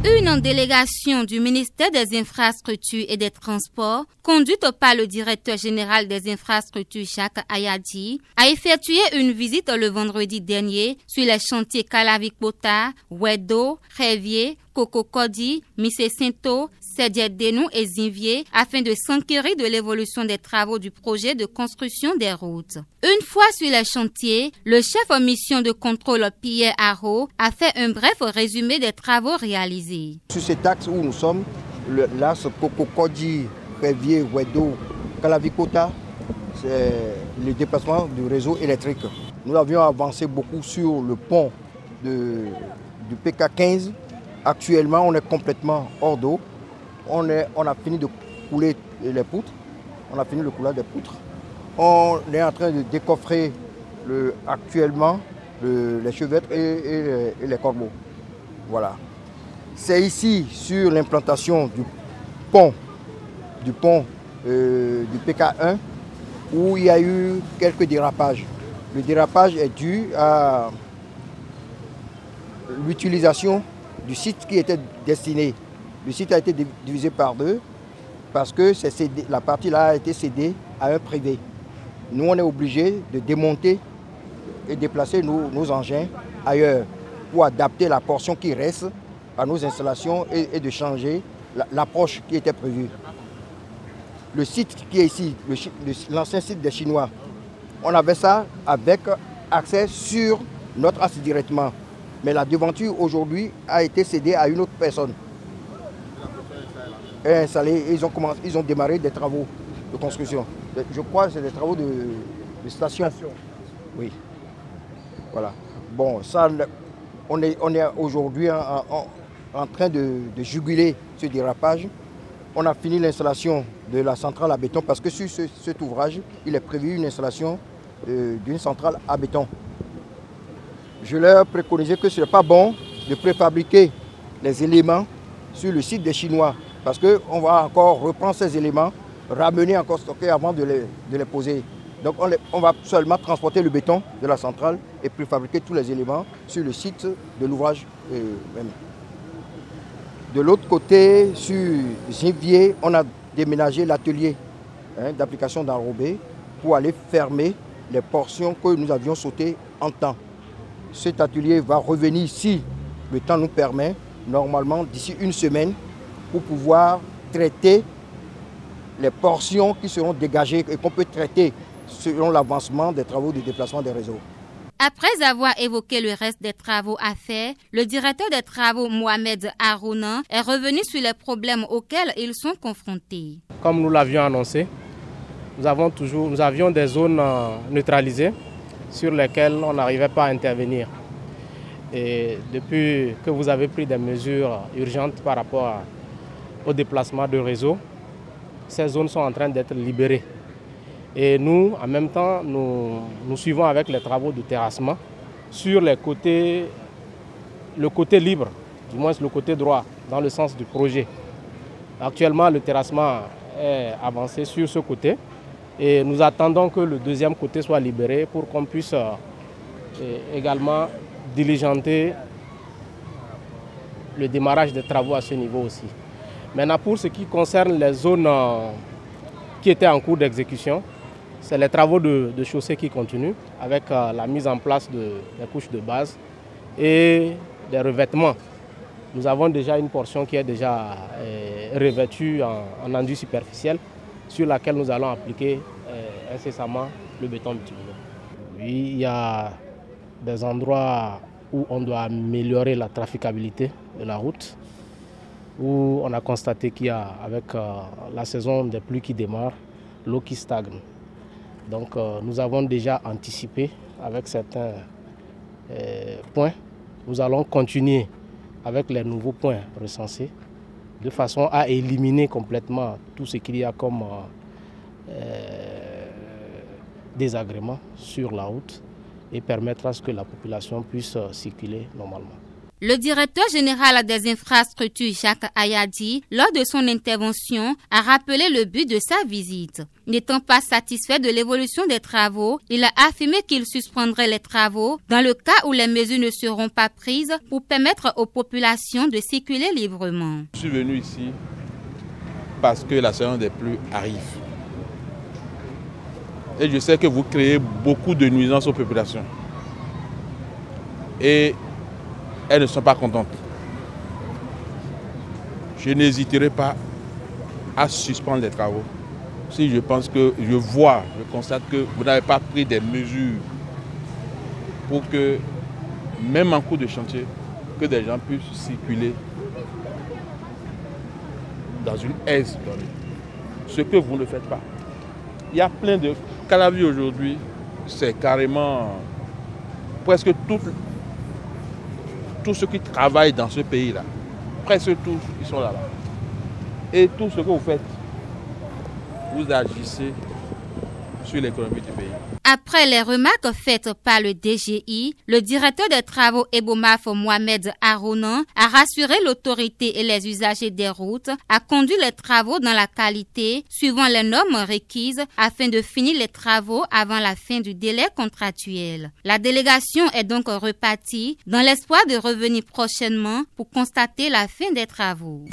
Une délégation du ministère des Infrastructures et des Transports, conduite par le directeur général des infrastructures Jacques Ayadi, a effectué une visite le vendredi dernier sur les chantiers Kalavikpota, Wedo, Révier, Kokokodi, Missesinto, Sédiet-Denou et Zinvier afin de s'enquérir de l'évolution des travaux du projet de construction des routes. Une fois sur les chantiers, le chef en mission de contrôle Pierre Haro a fait un bref résumé des travaux réalisés. Sur cet axe où nous sommes, l'axe Kokokodi, Révier, Wedo, Kalavikpota, c'est le déplacement du réseau électrique. Nous avions avancé beaucoup sur le pont du PK15. Actuellement, on est complètement hors d'eau. On a fini de couler les poutres. On a fini le coulage des poutres. On est en train de décoffrer actuellement les chevêtres et les corbeaux. Voilà. C'est ici, sur l'implantation du pont du PK1, où il y a eu quelques dérapages. Le dérapage est dû à l'utilisation du site qui était destiné. Le site a été divisé par deux parce que la partie là a été cédée à un privé. Nous, on est obligés de démonter et déplacer nos engins ailleurs pour adapter la portion qui reste à nos installations et de changer l'approche qui était prévue. Le site qui est ici, l'ancien site des Chinois, on avait ça avec accès sur notre axe directement. Mais la devanture aujourd'hui a été cédée à une autre personne. Et installé, ils ont démarré des travaux de construction. Je crois que c'est des travaux de station. Oui. Voilà. Bon, ça, on est aujourd'hui en train de juguler ce dérapage. On a fini l'installation de la centrale à béton parce que sur cet ouvrage, il est prévu une installation d'une centrale à béton. Je leur préconisais que ce n'est pas bon de préfabriquer les éléments sur le site des Chinois parce qu'on va encore reprendre ces éléments, ramener encore stocker avant de les poser. Donc on va seulement transporter le béton de la centrale et préfabriquer tous les éléments sur le site de l'ouvrage même. De l'autre côté, sur Zinvier, on a déménagé l'atelier d'application d'enrobé pour aller fermer les portions que nous avions sautées en temps. Cet atelier va revenir si le temps nous permet, normalement d'ici une semaine, pour pouvoir traiter les portions qui seront dégagées et qu'on peut traiter selon l'avancement des travaux de déplacement des réseaux. Après avoir évoqué le reste des travaux à faire, le directeur des travaux Mohamed Harouna est revenu sur les problèmes auxquels ils sont confrontés. Comme nous l'avions annoncé, nous avions des zones neutralisées sur lesquelles on n'arrivait pas à intervenir. Et depuis que vous avez pris des mesures urgentes par rapport au déplacement de réseau, ces zones sont en train d'être libérées. Et nous, en même temps, nous suivons avec les travaux de terrassement sur le côté libre, du moins le côté droit, dans le sens du projet. Actuellement, le terrassement est avancé sur ce côté et nous attendons que le deuxième côté soit libéré pour qu'on puisse également diligenter le démarrage des travaux à ce niveau aussi. Maintenant, pour ce qui concerne les zones qui étaient en cours d'exécution, c'est les travaux de chaussée qui continuent avec la mise en place des couches de base et des revêtements. Nous avons déjà une portion qui est déjà revêtue en enduit superficiel sur laquelle nous allons appliquer incessamment le béton bitumineux. Oui, il y a des endroits où on doit améliorer la traficabilité de la route, où on a constaté qu'il y a, avec la saison des pluies qui démarre, l'eau qui stagne. Donc nous avons déjà anticipé avec certains points. Nous allons continuer avec les nouveaux points recensés de façon à éliminer complètement tout ce qu'il y a comme désagrément sur la route et permettre à ce que la population puisse circuler normalement. Le directeur général des infrastructures, Jacques Ayadi, lors de son intervention, a rappelé le but de sa visite. N'étant pas satisfait de l'évolution des travaux, il a affirmé qu'il suspendrait les travaux dans le cas où les mesures ne seront pas prises pour permettre aux populations de circuler librement. Je suis venu ici parce que la saison des pluies arrive. Et je sais que vous créez beaucoup de nuisances aux populations. Et elles ne sont pas contentes. Je n'hésiterai pas à suspendre les travaux si je pense que je constate que vous n'avez pas pris des mesures pour que, même en cours de chantier, que des gens puissent circuler dans une aise donnée. Ce que vous ne faites pas. Il y a plein de... Calavi aujourd'hui, c'est carrément presque tous ceux qui travaillent dans ce pays-là, presque tous, ils sont là-bas. Et tout ce que vous faites, vous agissez sur l'économie du pays. Après les remarques faites par le DGI, le directeur des travaux Ebomaf Mohamed Arounan a rassuré l'autorité et les usagers des routes à conduire les travaux dans la qualité, suivant les normes requises afin de finir les travaux avant la fin du délai contractuel. La délégation est donc repartie dans l'espoir de revenir prochainement pour constater la fin des travaux.